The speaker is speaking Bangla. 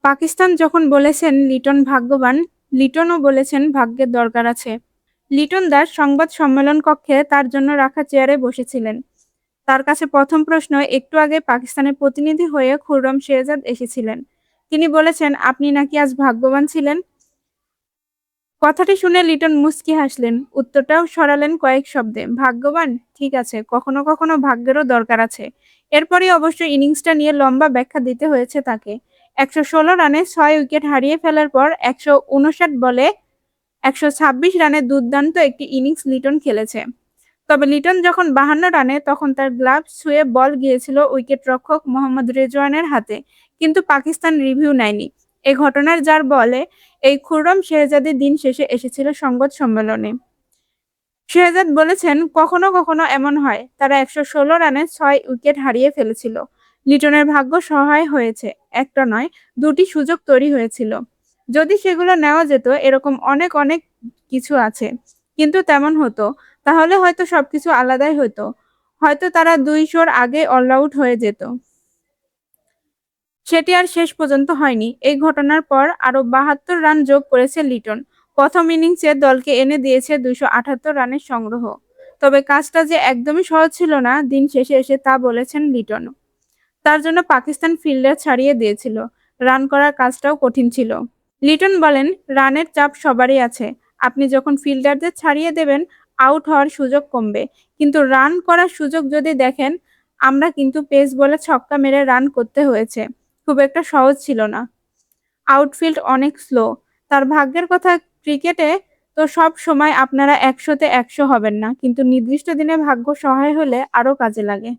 পাকিস্তান যখন বলেছেন লিটন ভাগ্যবান, লিটনও বলেছেন ভাগ্যের দরকার আছে। লিটন দাস সংবাদ সম্মেলন কক্ষে তার জন্য রাখা চেয়ারে বসেছিলেন। তার কাছে প্রথম প্রশ্ন, একটু আগে পাকিস্তানের প্রতিনিধি হয়ে খুররম শেহজাদ এসেছিলেন। তিনি বলেছেন, আপনি নাকি আজ ভাগ্যবান ছিলেন। কথাটি শুনে লিটন মুচকি হাসলেন। উত্তরটাও সরালেন কয়েক শব্দে, ভাগ্যবান, ঠিক আছে, কখনো কখনো ভাগ্যেরও দরকার আছে। এরপরই অবশ্য ইনিংসটা নিয়ে লম্বা ব্যাখ্যা দিতে হয়েছে তাকে। ১১৬ রানে ৬ উইকেট হারিয়ে ফেলার পর ১৫৯ বলে ১২৬ রানের দুর্দান্ত একটি ইনিংস লিটন খেলেছে। তবে লিটন যখন ৫২ রানে, তখন তার গ্লাভস ছুঁয়ে বল গিয়েছিল উইকেটরক্ষক মোহাম্মদ রেজওয়ানের হাতে। কিন্তু পাকিস্তান রিভিউ নেয়নি। এ ঘটনার জের বলে এই খুররম শেহজাদের দিন শেষে এসেছিল সংবাদ সম্মেলনে। শেহজাদ বলেছেন, কখনো কখনো এমন হয়, তারা ১১৬ রানে ৬ উইকেট হারিয়ে ফেলেছিল। লিটনের ভাগ্য সহায় হয়েছে। একটা নয়, দুটি সুযোগ তৈরি হয়েছিল। যদি সেগুলো নেওয়া যেত, এরকম অনেক অনেক কিছু আছে। কিন্তু তেমন হতো, তাহলে হয়তো সবকিছু আলাদাই হতো। হয়তো তারা ২০০'র আগে অল আউট হয়ে যেত। সেটি আর শেষ পর্যন্ত হয়নি। এই ঘটনার পর আরও ৭২ রান যোগ করেছে লিটন। প্রথম ইনিংসে দলকে এনে দিয়েছে ২৭৮ রানের সংগ্রহ। তবে কাজটা যে একদমই সহজ ছিল না, দিন শেষে এসে তা বলেছেন লিটন। তার জন্য পাকিস্তান ফিল্ডার ছাড়িয়ে দিয়েছিল। রান করার কাজটাও কঠিন ছিল। লিটন বলেন, রানের চাপ সবারই আছে। আপনি যখন ফিল্ডারদের ছাড়িয়ে দেবেন, আউট হওয়ার সুযোগ কমবে। কিন্তু রান করার সুযোগ যদি দেখেন, আমরা কিন্তু পেস বলে ছক্কা মেরে রান করতে হয়েছে। খুব একটা সহজ ছিল না। আউটফিল্ড অনেক স্লো। তার ভাগ্যের কথা, ক্রিকেটে তো সব সময় আপনারা ১০০ তে ১০০ হবেন না। কিন্তু নির্দিষ্ট দিনে ভাগ্য সহায় হলে আরও কাজে লাগে।